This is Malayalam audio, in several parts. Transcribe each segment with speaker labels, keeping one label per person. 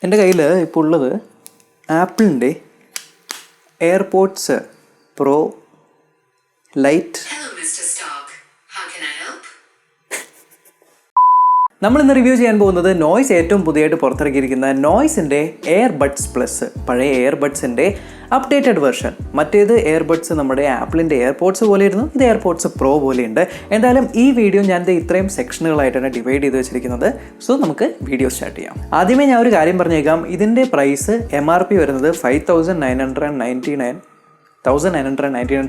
Speaker 1: എൻ്റെ കയ്യിൽ ഇപ്പോൾ ഉള്ളത് ആപ്പിളിൻ്റെ എയർപോഡ്സ് പ്രോ ലൈറ്റ്. നമ്മളിന്ന് റിവ്യൂ ചെയ്യാൻ പോകുന്നത് നോയ്സ് ഏറ്റവും പുതിയതായിട്ട് പുറത്തിറക്കിയിരിക്കുന്ന നോയ്സിൻ്റെ എയർബഡ്സ് പ്ലസ്, പഴയ എയർബഡ്സിൻ്റെ അപ്ഡേറ്റഡ് വെർഷൻ. മറ്റേത് എയർബഡ്സ് നമ്മുടെ ആപ്പിളിൻ്റെ എയർപോഡ്സ് പോലെയായിരുന്നു, ഇത് എയർപോഡ്സ് പ്രോ പോലെയുണ്ട്. എന്തായാലും ഈ വീഡിയോ ഞാൻ ഇത്രയും സെക്ഷനുകളായിട്ടാണ് ഡിവൈഡ് ചെയ്ത് വെച്ചിരിക്കുന്നത്. സോ നമുക്ക് വീഡിയോ സ്റ്റാർട്ട് ചെയ്യാം. ആദ്യമേ ഞാൻ ഒരു കാര്യം പറഞ്ഞേക്കാം, ഇതിൻ്റെ പ്രൈസ് MRP വരുന്നത് 5,999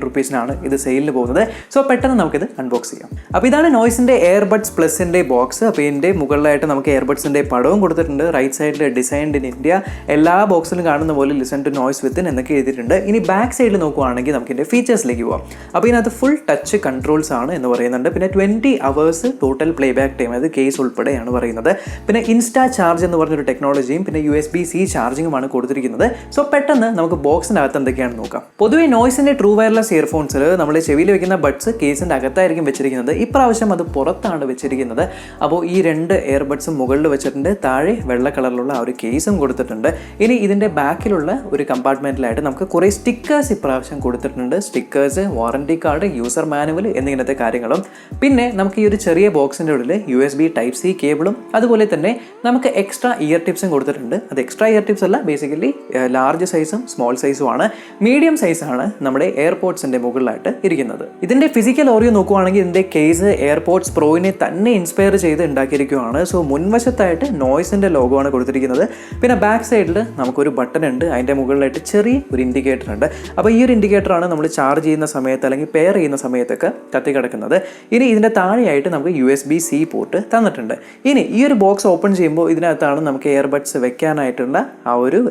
Speaker 1: റുപ്പീസിനാണ് ഇത് സെയിലിന് പോകുന്നത്. സോ പെട്ടെന്ന് നമുക്കിത് അൺബോക്സ് ചെയ്യാം. അപ്പോൾ ഇതാണ് നോയ്സിൻ്റെ എയർബഡ്സ് പ്ലസിൻ്റെ ബോക്സ്. അപ്പോൾ ഇതിൻ്റെ മുകളിലായിട്ട് നമുക്ക് എയർബഡ്സിൻ്റെ പടവും കൊടുത്തിട്ടുണ്ട്. റൈറ്റ് സൈഡിൽ ഡിസൈൻഡ് ഇൻ ഇന്ത്യ, എല്ലാ ബോക്സിലും കാണുന്ന പോലെ ലിസൺ ടു നോയ്സ് വിത്തിൻ എന്നൊക്കെ എഴുതിയിട്ടുണ്ട്. ഇനി ബാക്ക് സൈഡിൽ നോക്കുകയാണെങ്കിൽ നമുക്ക് ഇതിൻ്റെ ഫീച്ചേഴ്സിലേക്ക് പോകാം. അപ്പോൾ ഇതിനകത്ത് ഫുൾ ടച്ച് കൺട്രോൾസ് ആണ് എന്ന് പറയുന്നുണ്ട്. പിന്നെ 20 hours total play back time, അത് കേസ് ഉൾപ്പെടെയാണ് പറയുന്നത്. പിന്നെ ഇൻസ്റ്റാ ചാർജ് എന്ന് പറഞ്ഞൊരു ടെക്നോളജിയും പിന്നെ USB-C ചാർജിങ്ങുമാണ് കൊടുത്തിരിക്കുന്നത്. സോ പെട്ടെന്ന് നമുക്ക് ബോക്സിനകത്ത് എന്തൊക്കെയാണെന്ന് നോക്കാം. പൊതുവെ നോയ്സിൻ്റെ ട്രൂ വയർലെസ് ഇയർഫോൺസിൽ നമ്മൾ ചെവിയിൽ വെക്കുന്ന ബഡ്സ് കേസിൻ്റെ അകത്തായിരിക്കും വെച്ചിരിക്കുന്നത്. ഇപ്രാവശ്യം അത് പുറത്താണ് വെച്ചിരിക്കുന്നത്. അപ്പോൾ ഈ 2 എയർബഡ്സും മുകളിൽ വെച്ചിട്ടുണ്ട്, താഴെ വെള്ള കളറിലുള്ള ആ ഒരു കേസും കൊടുത്തിട്ടുണ്ട്. ഇനി ഇതിൻ്റെ ബാക്കിലുള്ള ഒരു കമ്പാർട്ട്മെൻറ്റിലായിട്ട് നമുക്ക് കുറേ സ്റ്റിക്കേഴ്സ് ഇപ്രാവശ്യം കൊടുത്തിട്ടുണ്ട്. Stickers, warranty card, user manual എന്നിങ്ങനത്തെ കാര്യങ്ങളും. പിന്നെ നമുക്ക് ഈ ഒരു ചെറിയ ബോക്സിൻ്റെ ഉള്ളിൽ USB Type-C കേബിളും അതുപോലെ തന്നെ നമുക്ക് എക്സ്ട്രാ ഇയർ ടിപ്സും കൊടുത്തിട്ടുണ്ട്. അത് എക്സ്ട്രാ ഇയർ ടിപ്സ് അല്ല, ബേസിക്കലി ലാർജ് സൈസും സ്മോൾ സൈസും ആണ്. മീഡിയം സൈസാണ് നമ്മുടെ എയർപോഡ്സിൻ്റെ മുകളിലായിട്ട് ഇരിക്കുന്നത്. ഇതിൻ്റെ ഫിസിക്കൽ ഓറിയോ നോക്കുവാണെങ്കിൽ ഇതിൻ്റെ കേസ് എയർപോഡ്സ് പ്രോയിനെ തന്നെ ഇൻസ്പയർ ചെയ്ത് ഉണ്ടാക്കിയിരിക്കുകയാണ്. സോ മുൻവശത്തായിട്ട് നോയ്സിൻ്റെ ലോഗോ ആണ് കൊടുത്തിരിക്കുന്നത്. പിന്നെ ബാക്ക് സൈഡിൽ നമുക്കൊരു ബട്ടൺ ഉണ്ട്, അതിൻ്റെ മുകളിലായിട്ട് ചെറിയ ഒരു ഇൻഡിക്കേറ്റർ ഉണ്ട്. അപ്പോൾ ഈ ഒരു ഇൻഡിക്കേറ്ററാണ് നമ്മൾ ചാർജ് ചെയ്യുന്ന സമയത്ത് അല്ലെങ്കിൽ പെയർ ചെയ്യുന്ന സമയത്തൊക്കെ കത്തി കിടക്കുന്നത്. ഇനി ഇതിൻ്റെ താഴെയായിട്ട് നമുക്ക് USB-C പോർട്ട് തന്നിട്ടുണ്ട്. ഇനി ഈ ഒരു ബോക്സ് ഓപ്പൺ ചെയ്യുമ്പോൾ ഇതിനകത്താണ് നമുക്ക് എയർബഡ്സ് വെക്കാനായിട്ടുള്ള ആ ഒരു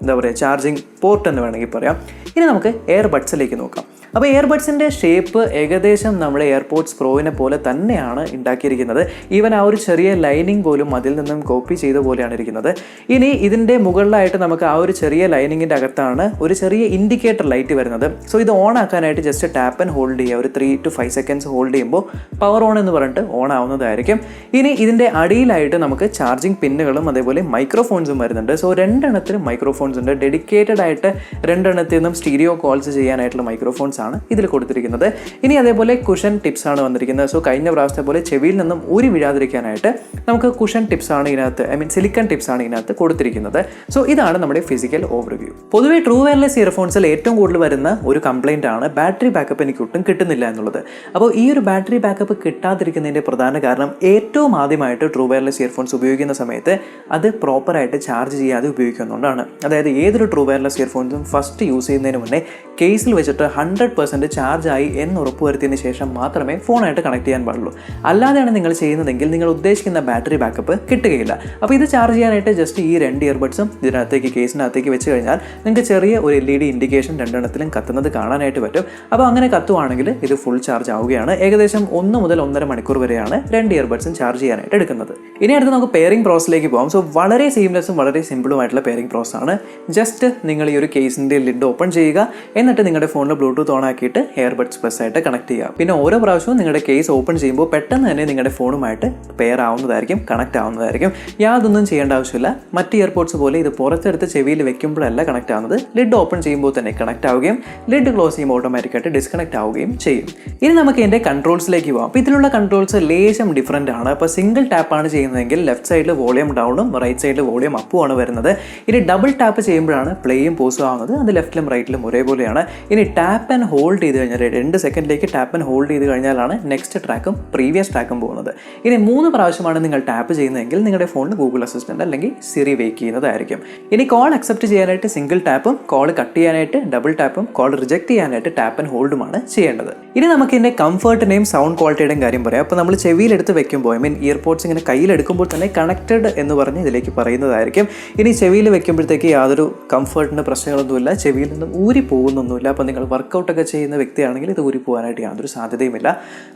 Speaker 1: എന്താ പറയുക, ചാർജിങ് പോർട്ട് എന്ന് വേണമെങ്കിൽ പറയാം. ഇനി നമുക്ക് എയർബഡ്സിലേക്ക് നോക്കാം. അപ്പോൾ എയർബഡ്സിൻ്റെ ഷേപ്പ് ഏകദേശം നമ്മുടെ എയർപോഡ്സ് പ്രോയിനെ പോലെ തന്നെയാണ് ഉണ്ടാക്കിയിരിക്കുന്നത്. ഈവൻ ആ ഒരു ചെറിയ ലൈനിങ് പോലും അതിൽ നിന്നും കോപ്പി ചെയ്ത പോലെയാണ് ഇരിക്കുന്നത്. ഇനി ഇതിൻ്റെ മുകളിലായിട്ട് നമുക്ക് ആ ഒരു ചെറിയ ലൈനിങ്ങിൻ്റെ അകത്താണ് ഒരു ചെറിയ ഇൻഡിക്കേറ്റർ ലൈറ്റ് വരുന്നത്. സോ ഇത് ഓൺ ആക്കാനായിട്ട് ജസ്റ്റ് ടാപ്പ് ആൻഡ് ഹോൾഡ് ചെയ്യുക. ഒരു 3 to 5 seconds ഹോൾഡ് ചെയ്യുമ്പോൾ പവർ ഓൺ എന്ന് പറഞ്ഞിട്ട് ഓൺ ആവുന്നതായിരിക്കും. ഇനി ഇതിൻ്റെ അടിയിലായിട്ട് നമുക്ക് ചാർജിങ് പിന്നുകളും അതേപോലെ മൈക്രോഫോൺസും വരുന്നുണ്ട്. സോ 2 എണ്ണത്തിലും മൈക്രോഫോൺസ് ഉണ്ട്. ഡെഡിക്കേറ്റഡ് ആയിട്ട് 2 എണ്ണത്തിൽ നിന്നും സ്റ്റീരിയോ കോൾസ് ചെയ്യാനായിട്ടുള്ള മൈക്രോഫോൺസ് ആണ് ഇതിൽ കൊടുത്തിരിക്കുന്നത്. ഇനി അതേപോലെ കുഷൻ ടിപ്സ് ആണ് വന്നിരിക്കുന്നത്. സോ കഴിഞ്ഞ പ്രാവശ്യത്തെ പോലെ ചെവിയിൽ നിന്നും ഊരി വീഴാതിരിക്കാനായിട്ട് നമുക്ക് കുഷൻ ടിപ്സ് ആണ് ഇതിനകത്ത്, സിലിക്കൺ ടിപ്സ് ആണ് ഇതിനകത്ത് കൊടുത്തിരിക്കുന്നത്. സോ ഇതാണ് നമ്മുടെ ഫിസിക്കൽ ഓവർവ്യൂ. പൊതുവെ ട്രൂ വയർലെസ് ഇയർഫോൺസിൽ ഏറ്റവും കൂടുതൽ വരുന്ന ഒരു കംപ്ലൈൻ്റ് ആണ് ബാറ്ററി ബാക്കപ്പ് എനിക്ക് ഒട്ടും കിട്ടുന്നില്ല എന്നുള്ളത്. അപ്പോൾ ഈ ഒരു ബാറ്ററി ബാക്കപ്പ് കിട്ടാതിരിക്കുന്നതിൻ്റെ പ്രധാന കാരണം ഏറ്റവും ആദ്യമായിട്ട് ട്രൂ വയർലെസ് ഇയർഫോൺസ് ഉപയോഗിക്കുന്ന സമയത്ത് അത് പ്രോപ്പറായിട്ട് ചാർജ് ചെയ്യാതെ ഉപയോഗിക്കുന്നതുകൊണ്ടാണ്. അതായത് ഏതൊരു ട്രൂ വയർലെസ് ഇയർഫോൺസും ഫസ്റ്റ് യൂസ് ചെയ്യുന്നതിന് മുന്നേ കേസിൽ വെച്ചിട്ട് 100% ചാർജായി എന്ന് ഉറപ്പുവരുത്തിയതിന് ശേഷം മാത്രമേ ഫോണായിട്ട് കണക്ട് ചെയ്യാൻ പാടുള്ളൂ. അല്ലാതെയാണ് നിങ്ങൾ ചെയ്യുന്നതെങ്കിൽ നിങ്ങൾ ഉദ്ദേശിക്കുന്ന ബാറ്ററി ബാക്കപ്പ് കിട്ടുകയില്ല. അപ്പോൾ ഇത് ചാർജ് ചെയ്യാനായിട്ട് ജസ്റ്റ് ഈ 2 ഇയർബഡ്സും ഇതിനകത്തേക്ക് കേസിനകത്തേക്ക് വെച്ച് കഴിഞ്ഞാൽ നിങ്ങൾക്ക് ചെറിയ ഒരു LED ഇൻഡിക്കേഷൻ 2 എണ്ണത്തിലും കത്തുന്നത് കാണാനായിട്ട് പറ്റും. അപ്പോൾ അങ്ങനെ കത്തുവാണെങ്കിൽ ഇത് ഫുൾ ചാർജ് ആവുകയാണ്. ഏകദേശം 1 മുതൽ 1.5 മണിക്കൂർ വരെയാണ് 2 ഇയർബഡ്സും ചാർജ് ചെയ്യാനായിട്ട് എടുക്കുന്നത്. ഇനി അടുത്ത് നമുക്ക് പെയറിംഗ് പ്രോസസ്സിലേക്ക് പോകാം. സോ വളരെ സീംലെസ്സും വളരെ സിമ്പിളുമായിട്ടുള്ള പെയറിംഗ് പ്രോസസ്സാണ്. ജസ്റ്റ് നിങ്ങൾ ഈ ഒരു കേസിൻ്റെ ലിഡ് ഓപ്പൺ ചെയ്യുക, എന്നിട്ട് നിങ്ങളുടെ ഫോണിൽ ബ്ലൂടൂത്ത് ഓൺ ആക്കിയിട്ട് എയർബഡ്സ് പ്ലസ് ആയിട്ട് കണക്ട് ചെയ്യുക. പിന്നെ ഓരോ പ്രാവശ്യവും നിങ്ങളുടെ കേസ് ഓപ്പൺ ചെയ്യുമ്പോൾ പെട്ടെന്ന് തന്നെ നിങ്ങളുടെ ഫോണുമായിട്ട് പെയർ ആവുന്നതായിരിക്കും, കണക്ട് ആവുന്നതായിരിക്കും. യാതൊന്നും ചെയ്യേണ്ട ആവശ്യമില്ല. മറ്റ് ഇയർപോഡ്സ് പോലെ ഇത് പുറത്തെടുത്ത് ചെവിയിൽ വെക്കുമ്പോഴല്ല കണക്ട് ആവുന്നത്. ലിഡ് ഓപ്പൺ ചെയ്യുമ്പോൾ തന്നെ കണക്ട് ആവുകയും ലിഡ് ക്ലോസ് ചെയ്യുമ്പോൾ ഓട്ടോമാറ്റിക്കായിട്ട് ഡിസ്കണക്ട് ആവുകയും ചെയ്യും. ഇനി നമുക്ക് ഇതിൻ്റെ കൺട്രോൾസിലേക്ക് പോകാം. അപ്പോൾ ഇതിലുള്ള കൺട്രോൾസ് ലേശം ഡിഫറൻ്റ് ആണ്. അപ്പോൾ സിംഗിൾ ടാപ്പാണ് ചെയ്യുന്നതെങ്കിൽ ലെഫ്റ്റ് സൈഡിൽ വോളിയം ഡൗണും റൈറ്റ് സൈഡിൽ വോളിയം അപ്പും ആണ് വരുന്നത്. ഇനി ഡബിൾ ടാപ്പ് ചെയ്യുമ്പോഴാണ് പ്ലേയും പോസും ആവുന്നത്. അത് ലെഫ്റ്റിലും റൈറ്റിലും ഒരേപോലെയാണ്. ഇനി ടാപ്പ് ആൻഡ് ഹോൾഡ് ചെയ്ത് കഴിഞ്ഞാൽ 2 സെക്കൻഡിലേക്ക് ടാപ്പ് ആൻഡ് ഹോൾഡ് ചെയ്ത് കഴിഞ്ഞാലാണ് നെക്സ്റ്റ് ട്രാക്കും പ്രീവിയസ് ട്രാക്കും പോകുന്നത്. ഇനി 3 പ്രാവശ്യമാണ് നിങ്ങൾ ടാപ്പ് ചെയ്യുന്നതെങ്കിൽ നിങ്ങളുടെ ഫോണിൽ ഗൂഗിൾ അസിസ്റ്റൻ്റ് അല്ലെങ്കിൽ സിറി വെയ്ക്ക് ചെയ്യുന്നതായിരിക്കും. ഇനി കോൾ അക്സെപ്റ്റ് ചെയ്യാനായിട്ട് സിംഗിൾ ടാപ്പും കോൾ കട്ട് ചെയ്യാനായിട്ട് ഡബിൾ ടാപ്പും കോൾ റിജക്ട് ചെയ്യാനായിട്ട് ടാപ്പ് ആൻഡ് ഹോൾഡുമാണ് ചെയ്യേണ്ടത്. ഇനി നമുക്ക് ഇതിൻ്റെ കംഫർട്ടിൻ്റെയും സൗണ്ട് ക്വാളിറ്റിയുടെയും കാര്യം പറയാം. അപ്പോൾ നമ്മൾ ചെവിയിലെടുത്ത് വെക്കുമ്പോൾ ഇയർപോഡ്സ് ഇങ്ങനെ കയ്യിലെടുക്കുമ്പോൾ തന്നെ കണക്റ്റഡ് എന്ന് പറഞ്ഞ് ഇതിലേക്ക് പറയുന്നതായിരിക്കും. ഇനി ചെവിയിൽ വെക്കുമ്പോഴത്തേക്ക് യാതൊരു കംഫർട്ടിൻ്റെ പ്രശ്നങ്ങളൊന്നുമില്ല, ചെവിയിൽ നിന്നും ഊരി പോകുന്നൊന്നുമില്ല. അപ്പോൾ നിങ്ങൾ വർക്കൗട്ടൊക്കെ ഒക്കെ ചെയ്യുന്ന വ്യക്തിയാണെങ്കിൽ ഇത് ഊരി പോകാനായിട്ട് യാതൊരു സാധ്യതയുമില്ല.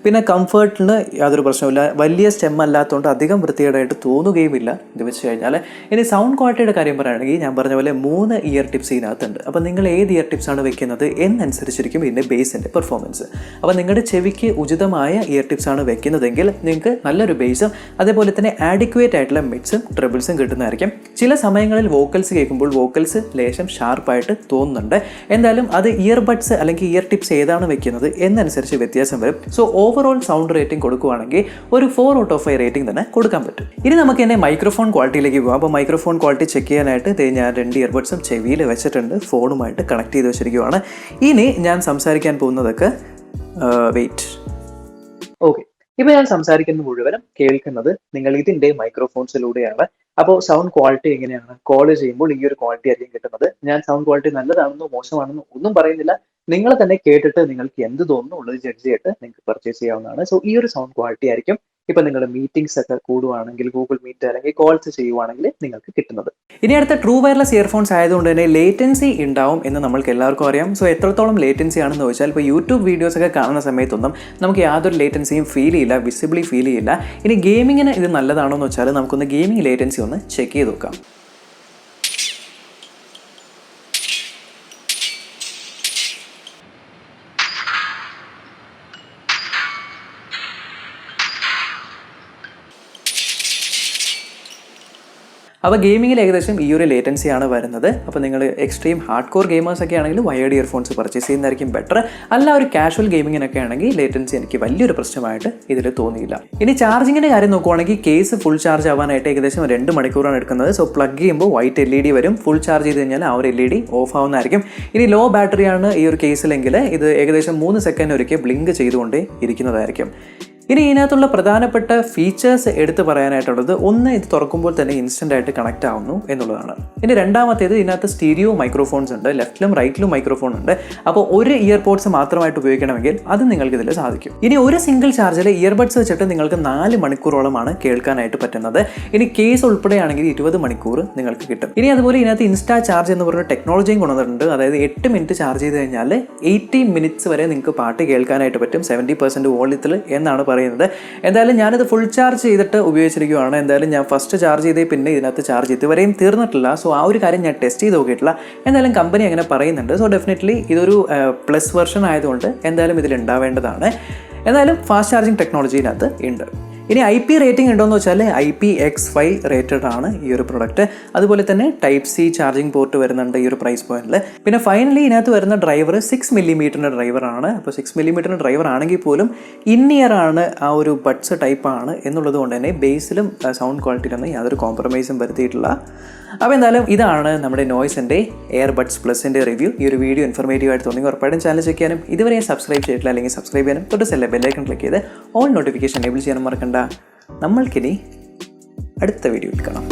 Speaker 1: പിന്നെ കംഫർട്ടിന് യാതൊരു പ്രശ്നമില്ല. വലിയ സ്റ്റെം അല്ലാത്തതുകൊണ്ട് അധികം വൃത്തികേടായിട്ട് തോന്നുകയുമില്ല ഇത് വെച്ച് കഴിഞ്ഞാൽ. ഇനി സൗണ്ട് ക്വാളിറ്റിയുടെ കാര്യം പറയുകയാണെങ്കിൽ ഞാൻ പറഞ്ഞ പോലെ 3 ഇയർ ടിപ്സ് ഇതിനകത്തുണ്ട്. അപ്പോൾ നിങ്ങൾ ഏത് ഇയർ ടിപ്സാണ് വെക്കുന്നത് എന്നനുസരിച്ചിരിക്കും ഇതിൻ്റെ ബേസിൻ്റെ പെർഫോമൻസ്. അപ്പോൾ നിങ്ങളുടെ ചെവിക്ക് ഉചിതമായ ഇയർ ടിപ്സാണ് വെക്കുന്നതെങ്കിൽ നിങ്ങൾക്ക് നല്ലൊരു ബേസും അതേപോലെ തന്നെ ആഡിക്വേറ്റ് ആയിട്ടുള്ള മിഡ്സും ട്രിബിൾസും കിട്ടുന്നതായിരിക്കും. ചില സമയങ്ങളിൽ വോക്കൽസ് കേൾക്കുമ്പോൾ വോക്കൽസ് ലേശം ഷാർപ്പായിട്ട് തോന്നുന്നുണ്ട്. എന്തായാലും അത് ഇയർബഡ്സ് അല്ലെങ്കിൽ ഇയർ ടിപ്സ് ഏതാണ് വെക്കുന്നത് എന്നനുസരിച്ച് വ്യത്യാസം വരും. സോ ഓവറോൾ സൗണ്ട് റേറ്റിംഗ് കൊടുക്കുകയാണെങ്കിൽ ഒരു 4 ഔട്ട് ഓഫ് 5 റേറ്റിംഗ് തന്നെ കൊടുക്കാൻ പറ്റും. ഇനി നമുക്ക് എൻ്റെ മൈക്രോഫോൺ ക്വാളിറ്റിയിലേക്ക് പോകാം. അപ്പോൾ മൈക്രോഫോൺ ക്വാളിറ്റി ചെക്ക് ചെയ്യാനായിട്ട് ഞാൻ 2 ഇയർബഡ്സും ചെവിയിൽ വെച്ചിട്ടുണ്ട്, ഫോണുമായിട്ട് കണക്ട് ചെയ്ത് വെച്ചിരിക്കുകയാണ്. ഇനി ഞാൻ സംസാരിക്കാൻ പോകുന്നതൊക്കെ വെയിറ്റ് ഓക്കെ. ഇപ്പോൾ ഞാൻ സംസാരിക്കുന്നത് മുഴുവനും കേൾക്കുന്നത് നിങ്ങൾ ഇതിൻ്റെ മൈക്രോഫോൺസിലൂടെയാണ്. അപ്പോൾ സൗണ്ട് ക്വാളിറ്റി എങ്ങനെയാണ്? കോൾ ചെയ്യുമ്പോൾ ഈ ഒരു ക്വാളിറ്റി ആയിരിക്കും കിട്ടുന്നത്. ഞാൻ സൗണ്ട് ക്വാളിറ്റി നല്ലതാണെന്നോ മോശമാണെന്നോ ഒന്നും പറയുന്നില്ല. നിങ്ങൾ തന്നെ കേട്ടിട്ട് നിങ്ങൾക്ക് എന്ത് തോന്നുന്നു ഉള്ളത് ജഡ്ജ് ചെയ്തിട്ട് നിങ്ങൾക്ക് പർച്ചേസ് ചെയ്യാവുന്നതാണ്. സോ ഈ ഒരു സൗണ്ട് ക്വാളിറ്റി ആയിരിക്കും ഇപ്പം നിങ്ങൾ മീറ്റിംഗ്സ് ഒക്കെ കൂടുവാണെങ്കിൽ, ഗൂഗിൾ മീറ്റ് അല്ലെങ്കിൽ കോൾസ് ചെയ്യുവാണെങ്കിൽ നിങ്ങൾക്ക് കിട്ടുന്നത്. ഇനി അടുത്ത ട്രൂ വയർലെസ് ഇയർഫോൺസ് ആയതുകൊണ്ട് തന്നെ ലേറ്റൻസി ഉണ്ടാവും എന്ന് നമ്മൾക്ക് എല്ലാവർക്കും അറിയാം. സോ എത്രത്തോളം ലേറ്റൻസി ആണെന്ന് ചോദിച്ചാൽ ഇപ്പോൾ യൂട്യൂബ് വീഡിയോസ് ഒക്കെ കാണുന്ന സമയത്തൊന്നും നമുക്ക് യാതൊരു ലേറ്റൻസിയും ഫീൽ ചെയ്യില്ല, വിസിബിളി ഫീൽ ചെയ്യില്ല. ഇനി ഗെയിമിങ്ങിന് ഇത് നല്ലതാണോ എന്ന് വെച്ചാൽ നമുക്കൊന്ന് ഗെയിമിംഗ് ലേറ്റൻസി ഒന്ന് ചെക്ക് ചെയ്ത് നോക്കാം. അപ്പോൾ ഗെയിമിങ്ങിൽ ഏകദേശം ഈ ഒരു ലേറ്റൻസിയാണ് വരുന്നത്. അപ്പോൾ നിങ്ങൾ എക്സ്ട്രീം ഹാർഡ് കോർ ഗെയിമേഴ്സൊക്കെ ആണെങ്കിൽ വയേർഡ് ഇയർഫോൺസ് പർച്ചേസ് ചെയ്യുന്നതായിരിക്കും ബെറ്റർ. അല്ല ഒരു കാഷ്വൽ ഗെയിമിങ്ങിനൊക്കെ ആണെങ്കിൽ ലേറ്റൻസി എനിക്ക് വലിയൊരു പ്രശ്നമായിട്ട് ഇതിൽ തോന്നിയില്ല. ഇനി ചാർജിങ്ങിൻ്റെ കാര്യം നോക്കുവാണെങ്കിൽ കേസ് ഫുൾ ചാർജ് ആവാനായിട്ട് ഏകദേശം 2 മണിക്കൂറാണ് എടുക്കുന്നത്. സോ പ്ലഗ് ചെയ്യുമ്പോൾ വൈറ്റ് LED വരും. ഫുൾ ചാർജ് ചെയ്ത് കഴിഞ്ഞാൽ ആ ഒരു LED ഓഫ് ആവുന്നതായിരിക്കും. ഇനി ലോ ബാറ്ററിയാണ് ഈ ഒരു കേസിലെങ്കിൽ ഇത് ഏകദേശം 3 സെക്കൻഡ് ഒരിക്കൽ ബ്ലിങ്ക് ചെയ്തുകൊണ്ടേ ഇരിക്കുന്നതായിരിക്കും. ഇനി ഇതിനകത്തുള്ള പ്രധാനപ്പെട്ട ഫീച്ചേഴ്സ് എടുത്ത് പറയാനായിട്ടുള്ളത്, ഒന്ന് ഇത് തുറക്കുമ്പോൾ തന്നെ ഇൻസ്റ്റൻ്റ് ആയിട്ട് കണക്റ്റ് ആവുന്നു എന്നുള്ളതാണ്. ഇനി രണ്ടാമത്തേത് ഇതിനകത്ത് സ്റ്റീരിയോ മൈക്രോഫോൺസ് ഉണ്ട്, ലെഫ്റ്റിലും റൈറ്റിലും മൈക്രോഫോൺ ഉണ്ട്. അപ്പോൾ ഒരു ഇയർപോഡ്സ് മാത്രമായിട്ട് ഉപയോഗിക്കണമെങ്കിൽ അത് നിങ്ങൾക്ക് ഇതിൽ സാധിക്കും. ഇനി ഒരു സിംഗിൾ ചാർജിൽ ഇയർബഡ്സ് വെച്ചിട്ട് നിങ്ങൾക്ക് 4 മണിക്കൂറോളമാണ് കേൾക്കാനായിട്ട് പറ്റുന്നത്. ഇനി കേസ് ഉൾപ്പെടെയാണെങ്കിൽ 20 മണിക്കൂർ നിങ്ങൾക്ക് കിട്ടും. ഇനി അതുപോലെ ഇതിനകത്ത് ഇൻസ്റ്റാ ചാർജ് എന്ന് പറഞ്ഞ ടെക്നോളജിയും കൊണ്ടുവന്നിട്ടുണ്ട്. അതായത് 8 മിനിറ്റ് ചാർജ് ചെയ്ത് കഴിഞ്ഞാൽ 80 മിനിറ്റ്സ് വരെ നിങ്ങൾക്ക് പാട്ട് കേൾക്കാനായിട്ട് പറ്റും 70% വോളിയത്തിൽ എന്നാണ് പറയുന്നത്. എന്തായാലും ഞാനിത് ഫുൾ ചാർജ് ചെയ്തിട്ട് ഉപയോഗിച്ചിരിക്കുകയാണ്. എന്തായാലും ഞാൻ ഫസ്റ്റ് ചാർജ് ചെയ്തേ പിന്നെ ഇതിനകത്ത് ചാർജ് ഇതുവരെയും തീർന്നിട്ടില്ല. സോ ആ ഒരു കാര്യം ഞാൻ ടെസ്റ്റ് ചെയ്ത് നോക്കിയിട്ടില്ല. എന്തായാലും കമ്പനി അങ്ങനെ പറയുന്നുണ്ട്. സോ ഡെഫിനറ്റ്ലി ഇതൊരു പ്ലസ് വെർഷൻ ആയതുകൊണ്ട് എന്തായാലും ഇതിലുണ്ടാവേണ്ടതാണ്. എന്തായാലും ഫാസ്റ്റ് ചാർജിങ് ടെക്നോളജി ഇതിനകത്ത് ഉണ്ട്. ഇനി IP റേറ്റിംഗ് ഉണ്ടോയെന്ന് വെച്ചാൽ IPX5 റേറ്റഡ് ആണ് ഈ ഒരു പ്രൊഡക്റ്റ്. അതുപോലെ തന്നെ Type-C ചാർജിങ് പോർട്ട് വരുന്നുണ്ട് ഈ ഒരു പ്രൈസ് പോയിന്റിൽ. പിന്നെ ഫൈനലി ഇതിനകത്ത് വരുന്ന ഡ്രൈവർ 6 മില്ലിമീറ്ററിൻ്റെ ഡ്രൈവറാണ്. അപ്പോൾ 6 മില്ലിമീറ്ററിൻ്റെ ഡ്രൈവർ ആണെങ്കിൽ പോലും ഇൻ-ഇയർ ആണ്, ആ ഒരു ബഡ്സ് ടൈപ്പ് ആണ് എന്നുള്ളത് കൊണ്ട് തന്നെ ബേസിലും സൗണ്ട് ക്വാളിറ്റിയിലൊന്നും യാതൊരു കോംപ്രമൈസും വരുത്തിയിട്ടില്ല. അപ്പോൾ എന്തായാലും ഇതാണ് നമ്മുടെ നോയ്സിൻ്റെ എയർബഡ്സ് പ്ലസിൻ്റെ റിവ്യൂ. ഈ ഒരു വീഡിയോ ഇൻഫോർമേറ്റീവ് ആയിട്ട് തോന്നി ഉറപ്പായിട്ടും ചാനൽ ചെക്ക് ചെയ്യാനും ഇതുവരെ സബ്സ്ക്രൈബ് ചെയ്തിട്ടില്ല അല്ലെങ്കിൽ സബ്സ്ക്രൈബ് ചെയ്യാനും തൊട്ട് ബെല്ലൈക്കൺ ക്ലിക്ക് ചെയ്ത് ഓൾ നോട്ടിഫിക്കേഷൻ എനേബിൾ ചെയ്യാനും മറക്കണ്ട. നമ്മൾക്കിനി അടുത്ത വീഡിയോയിൽ കാണാം.